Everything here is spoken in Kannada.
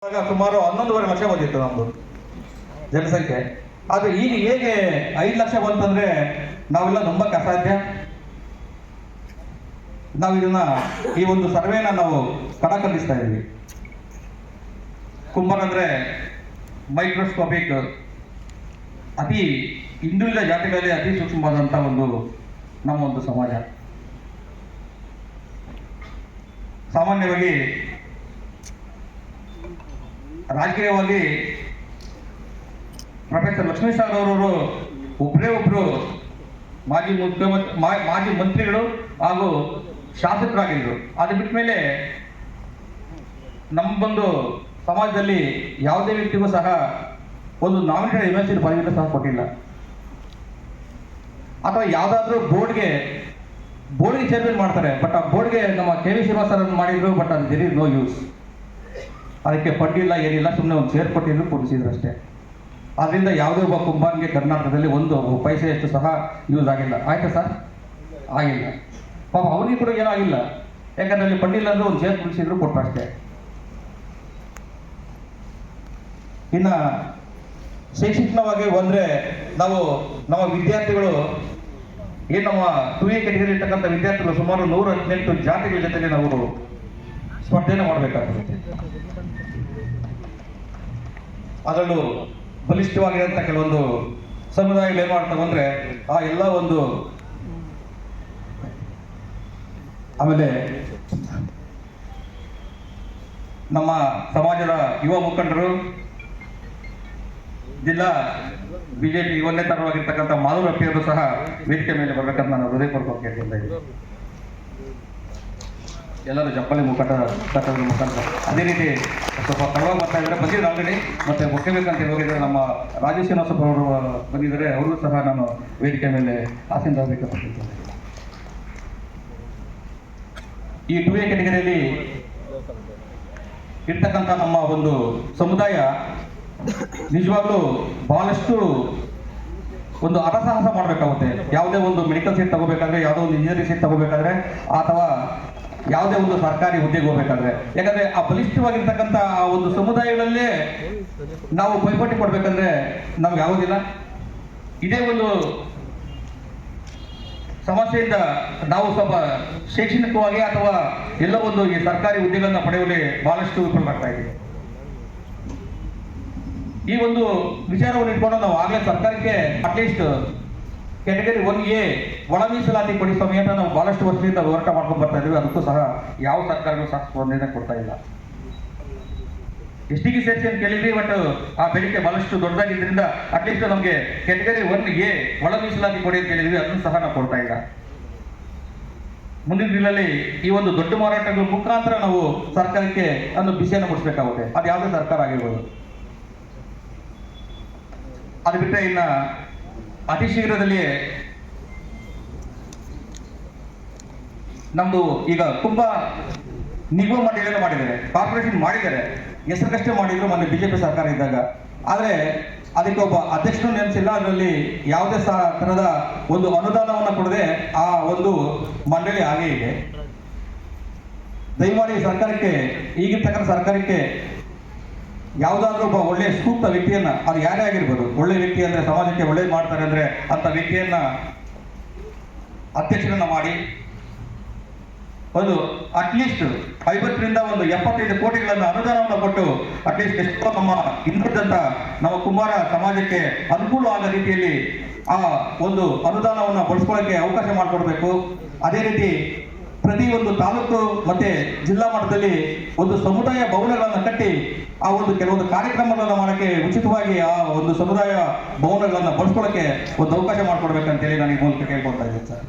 ಸುಮಾರು 11.5 ಲಕ್ಷ ಬಂದಿತ್ತು ನಮ್ದು ಜನಸಂಖ್ಯೆ. ಆದ್ರೆ ಈಗ ಹೇಗೆ 5 ಲಕ್ಷ ಬಂತಂದ್ರೆ ನಾವೆಲ್ಲ ನಂಬಕ್ಕೆ ಅಸಾಧ್ಯ. ನಾವು ಇದನ್ನ ಈ ಒಂದು ಸರ್ವೆನ ನಾವು ಕಡಕಲಿಸ್ತಾ ಇದ್ದೀವಿ. ಕುಂಬಾರ ಅಂದ್ರೆ ಮೈಕ್ರೋಸ್ಕೋಪಿಕ್, ಅತಿ ಹಿಂದುಳಿದ ಜಾತಿಗಳಲ್ಲಿ ಅತಿ ಸೂಕ್ಷ್ಮವಾದಂಥ ನಮ್ಮ ಒಂದು ಸಮಾಜ. ಸಾಮಾನ್ಯವಾಗಿ ರಾಜಕೀಯವಾಗಿ ಪ್ರೊಫೆಸರ್ ಲಕ್ಷ್ಮೀ ಸಾಗರ್ ಅವರು ಒಬ್ಬರು ಮಾಜಿ ಮಂತ್ರಿಗಳು ಹಾಗೂ ಶಾಸಕರಾಗಿದ್ದರು. ಅದು ಬಿಟ್ಟ ಮೇಲೆ ನಮ್ಮ ಸಮಾಜದಲ್ಲಿ ಯಾವುದೇ ವ್ಯಕ್ತಿಗೂ ಸಹ ಒಂದು ನಾಮಿನೇಟೆಡ್ ಯೂನಿವರ್ಸಿಟಿ ಪದವಿಯನ್ನು ಸಹ ಕೊಟ್ಟಿಲ್ಲ. ಅಥವಾ ಯಾವುದಾದ್ರೂ ಬೋರ್ಡ್ಗೆ ಚೇರ್ಮನ್ ಮಾಡ್ತಾರೆ, ಬಟ್ ಆ ಬೋರ್ಡ್ಗೆ ನಮ್ಮ ಕೆ ವಿ ಶ್ರೀನಿವಾಸ ಮಾಡಿದ್ರು, ಬಟ್ ಅದು ದೇರ್ ಇಸ್ ನೋ ಯೂಸ್. ಅದಕ್ಕೆ ಫಂಡ್ ಇಲ್ಲ, ಏನಿಲ್ಲ, ಸುಮ್ಮನೆ ಒಂದು ಚೇರ್ ಕೊಟ್ಟಿದ್ರು, ಕೊಡಿಸಿದ್ರು ಅಷ್ಟೇ. ಅದರಿಂದ ಯಾವುದೇ ಒಬ್ಬ ಕುಂಬಾರನಿಗೆ ಕರ್ನಾಟಕದಲ್ಲಿ ಒಂದು ಪೈಸೆಯಷ್ಟು ಸಹ ಯೂಸ್ ಆಗಿಲ್ಲ. ಆಯ್ತಾ ಸರ್? ಆಗಿಲ್ಲ. ಪಾಪ ಅವನಿಗೆ ಕೂಡ ಏನೂ ಆಗಿಲ್ಲ, ಯಾಕಂದ್ರೆ ಅಲ್ಲಿ ಫಂಡ್ ಇಲ್ಲ ಅಂದ್ರೆ ಒಂದು ಚೇರ್ ಕೊಡಿಸಿದ್ರು, ಕೊಟ್ಟರು ಅಷ್ಟೇ. ಇನ್ನು ಶೈಕ್ಷಣಿಕವಾಗಿ ಬಂದರೆ ನಾವು ನಮ್ಮ ವಿದ್ಯಾರ್ಥಿಗಳು ಏನು ನಮ್ಮ 2A ಕೆಟಗರಿ ಇರ್ತಕ್ಕಂಥ ವಿದ್ಯಾರ್ಥಿಗಳು ಸುಮಾರು 118 ಜಾತಿಗಳ ಜೊತೆಗೆ ನಾವು ಸ್ಪರ್ಧೆಯನ್ನು ಮಾಡಬೇಕಾಗುತ್ತೆ. ಅದರಲ್ಲೂ ಬಲಿಷ್ಠವಾಗಿರುವಂಥ ಕೆಲವೊಂದು ಸಮುದಾಯಗಳು ಏನು ಮಾಡ್ತಾವೆ ಅಂದರೆ ಆ ಎಲ್ಲ ಆಮೇಲೆ ನಮ್ಮ ಸಮಾಜದ ಯುವ ಮುಖಂಡರು, ಜಿಲ್ಲಾ ಬಿಜೆಪಿ ಯುವನೇತರವಾಗಿರ್ತಕ್ಕಂಥ ಮಾಧುರ್ ಅಪ್ಪಿಯವರು ಸಹ ವೇದಿಕೆ ಮೇಲೆ ಬರಬೇಕಂತ ನಾನು ಹೃದಯಪೂರ್ವಕ ಕೇಳ್ತಾ ಇದ್ದೀನಿ. ಎಲ್ಲರೂ ಜಪ್ಪಲಿ ಮುಖಂಡರ ಅದೇ ರೀತಿ ಸ್ವಲ್ಪ ತಡವಾಗಿ ಬರ್ತಾ ಇದ್ದಾರೆ, ಬಂದಿದ್ರು ಆಲ್ರೆಡಿ. ಮತ್ತೆ ಮುಖ್ಯಬೇಕಂತ ಹೋಗಿದ್ದಾರೆ ನಮ್ಮ ರಾಜೇಶ್ ಶ್ರೀನಿವಾಸಪ್ಪ ಅವರು ಬಂದಿದ್ದಾರೆ, ಅವರು ಸಹ ನಾನು ವೇದಿಕೆ ಮೇಲೆ ಆಸೀನರಾಗಬೇಕಂತ ಹೇಳ್ತೇನೆ. ಈ 2A ಕೆಟಗರಿಯಲ್ಲಿ ಇರ್ತಕ್ಕಂಥ ನಮ್ಮ ಒಂದು ಸಮುದಾಯ ನಿಜವಾಗ್ಲೂ ಬಹಳಷ್ಟು ಹರಸಾಹಸ ಮಾಡಬೇಕಾಗುತ್ತೆ. ಯಾವುದೇ ಒಂದು ಮೆಡಿಕಲ್ ಸೀಟ್ ತಗೋಬೇಕಾದ್ರೆ, ಯಾವುದೋ ಒಂದು ಇಂಜಿನಿಯರಿಂಗ್ ಸೀಟ್ ತಗೋಬೇಕಾದ್ರೆ, ಅಥವಾ ಯಾವುದೇ ಒಂದು ಸರ್ಕಾರಿ ಹುದ್ದೆಗೆ ಹೋಗ್ಬೇಕಾದ್ರೆ, ಯಾಕಂದ್ರೆ ಆ ಬಲಿಷ್ಠವಾಗಿರ್ತಕ್ಕಂಥ ಆ ಒಂದು ಸಮುದಾಯಗಳಲ್ಲೇ ನಾವು ಪೈಪೋಟಿ ಕೊಡ್ಬೇಕಂದ್ರೆ ನಮ್ಗೆ ಯಾವುದಿಲ್ಲ. ಇದೇ ಒಂದು ಸಮಸ್ಯೆಯಿಂದ ನಾವು ಸ್ವಲ್ಪ ಶೈಕ್ಷಣಿಕವಾಗಿ ಅಥವಾ ಎಲ್ಲ ಈ ಸರ್ಕಾರಿ ಹುದ್ದೆಗಳನ್ನ ಪಡೆಯುವಲ್ಲಿ ಬಹಳಷ್ಟು ವಿಫಲರಾಗ್ತಾ ಇದ್ದೀವಿ. ಈ ಒಂದು ವಿಚಾರವನ್ನು ಇಟ್ಕೊಂಡು ನಾವು ಆಗಲೇ ಸರ್ಕಾರಕ್ಕೆ ಅಟ್ಲೀಸ್ಟ್ ಕೆಟಗರಿ 1A ಒಳ ಮೀಸಲಾತಿ ಕೊಡಿ ಸ್ವಾಮಿ ಅಂತ ನಾವು ಬಹಳಷ್ಟು ವರ್ಷದಿಂದ ಹೋರಾಟ ಮಾಡ್ಕೊಂಡು ಬರ್ತಾ ಇದ್ದೀವಿ. ಅದಕ್ಕೂ ಸಹ ಯಾವ ಸರ್ಕಾರಗಳು ಸಹ ಸ್ಪಂದನೆ ಕೊಡ್ತಾ ಇಲ್ಲ. ಎಸ್ಟಿಗೆ ಸೇರಿಸಿ ಅಂತ ಕೇಳಿದ್ವಿ, ಬಟ್ ಆ ಬೇಡಿಕೆ ಬಹಳಷ್ಟು ದೊಡ್ಡದಾಗಿದ್ದರಿಂದ ಅಟ್ಲೀಸ್ಟ್ ನಮಗೆ ಕೆಟಗರಿ 1A ಒಳ ಮೀಸಲಾತಿ ಕೊಡಿ ಅಂತ ಕೇಳಿದ್ವಿ, ಅದನ್ನು ಸಹ ನಾವು ಕೊಡ್ತಾ ಇಲ್ಲ. ಮುಂದಿನ ದಿನದಲ್ಲಿ ಈ ಒಂದು ದೊಡ್ಡ ಮಾರಾಟಗಳ ಮುಖಾಂತರ ನಾವು ಸರ್ಕಾರಕ್ಕೆ ಬಿಸಿಯನ್ನು ಮುಡಿಸ್ಬೇಕಾಗುತ್ತೆ. ಅದು ಯಾವುದೇ ಸರ್ಕಾರ ಆಗಿರ್ಬೋದು. ಅದು ಬಿಟ್ಟರೆ ಇನ್ನು ಅತಿ ಶೀಘ್ರದಲ್ಲಿ ನಮ್ದು ಈಗ ತುಂಬಾ ನಿಗಮ ಮಂಡಳಿಯನ್ನು ಮಾಡಿದ್ದಾರೆ, ಕಾರ್ಪೊರೇಷನ್ ಮಾಡಿದ್ದಾರೆ, ಹೆಸರುಗಷ್ಟೇ ಮಾಡಿದ್ರು ಮೊನ್ನೆ ಬಿಜೆಪಿ ಸರ್ಕಾರ ಇದ್ದಾಗ. ಆದರೆ ಅದಕ್ಕೆ ಒಬ್ಬ ಅಧ್ಯಕ್ಷರು ನೇಮಿಸಿಲ್ಲ. ಅದರಲ್ಲಿ ಯಾವುದೇ ತರಹದ ಒಂದು ಅನುದಾನವನ್ನು ಕೊಡದೆ ಆ ಒಂದು ಮಂಡಳಿ ಹಾಗೆ ಇದೆ. ದಯಮಾಡಿ ಸರ್ಕಾರಕ್ಕೆ, ಈಗಿರ್ತಕ್ಕಂಥ ಸರ್ಕಾರಕ್ಕೆ ಯಾವುದಾದ್ರೂ ಒಬ್ಬ ಒಳ್ಳೆಯ ಸೂಕ್ತ ವ್ಯಕ್ತಿಯನ್ನ, ಅದು ಯಾರೇ ಆಗಿರ್ಬೋದು, ಒಳ್ಳೆ ವ್ಯಕ್ತಿ ಅಂದ್ರೆ ಸಮಾಜಕ್ಕೆ ಒಳ್ಳೇದು ಮಾಡ್ತಾರೆ ಅಂದ್ರೆ ಅಂತ ವ್ಯಕ್ತಿಯನ್ನ ಅಧ್ಯಕ್ಷರನ್ನ ಮಾಡಿ ಅಟ್ಲೀಸ್ಟ್ 50ರಿಂದ 75 ಕೋಟಿಗಳನ್ನು ಅನುದಾನವನ್ನು ಕೊಟ್ಟು ಅಟ್ಲೀಸ್ಟ್ ಎಷ್ಟೋ ನಮ್ಮ ಇನ್ನುಳಿದಂತ ನಮ್ಮ ಕುಂಬಾರ ಸಮಾಜಕ್ಕೆ ಅನುಕೂಲ ಆದ ರೀತಿಯಲ್ಲಿ ಆ ಒಂದು ಅನುದಾನವನ್ನು ಬಳಸ್ಕೊಳ್ಳೋಕೆ ಅವಕಾಶ ಮಾಡಿಕೊಡ್ಬೇಕು. ಅದೇ ರೀತಿ ಪ್ರತಿ ಒಂದು ತಾಲೂಕು ಮತ್ತೆ ಜಿಲ್ಲಾ ಮಟ್ಟದಲ್ಲಿ ಒಂದು ಸಮುದಾಯ ಭವನಗಳನ್ನು ಕಟ್ಟಿ ಆ ಕೆಲವೊಂದು ಕಾರ್ಯಕ್ರಮಗಳನ್ನು ಮಾಡೋಕ್ಕೆ ಉಚಿತವಾಗಿ ಆ ಒಂದು ಸಮುದಾಯ ಭವನಗಳನ್ನು ಬಳಸ್ಕೊಳ್ಳೋಕೆ ಒಂದು ಅವಕಾಶ ಮಾಡಿಕೊಡ್ಬೇಕಂತೇಳಿ ನಾನು ಈ ಮೂಲಕ ಕೇಳ್ಕೊಳ್ತಾ ಇದ್ದೀನಿ ಸರ್.